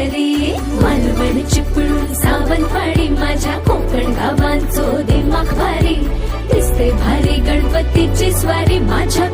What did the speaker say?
घरी. मालवण चिपळूण सावंतवाडी माझ्या कोकण गावांचो दिमाग भारी. दिसते भारी गणपतीची स्वारी माझ्या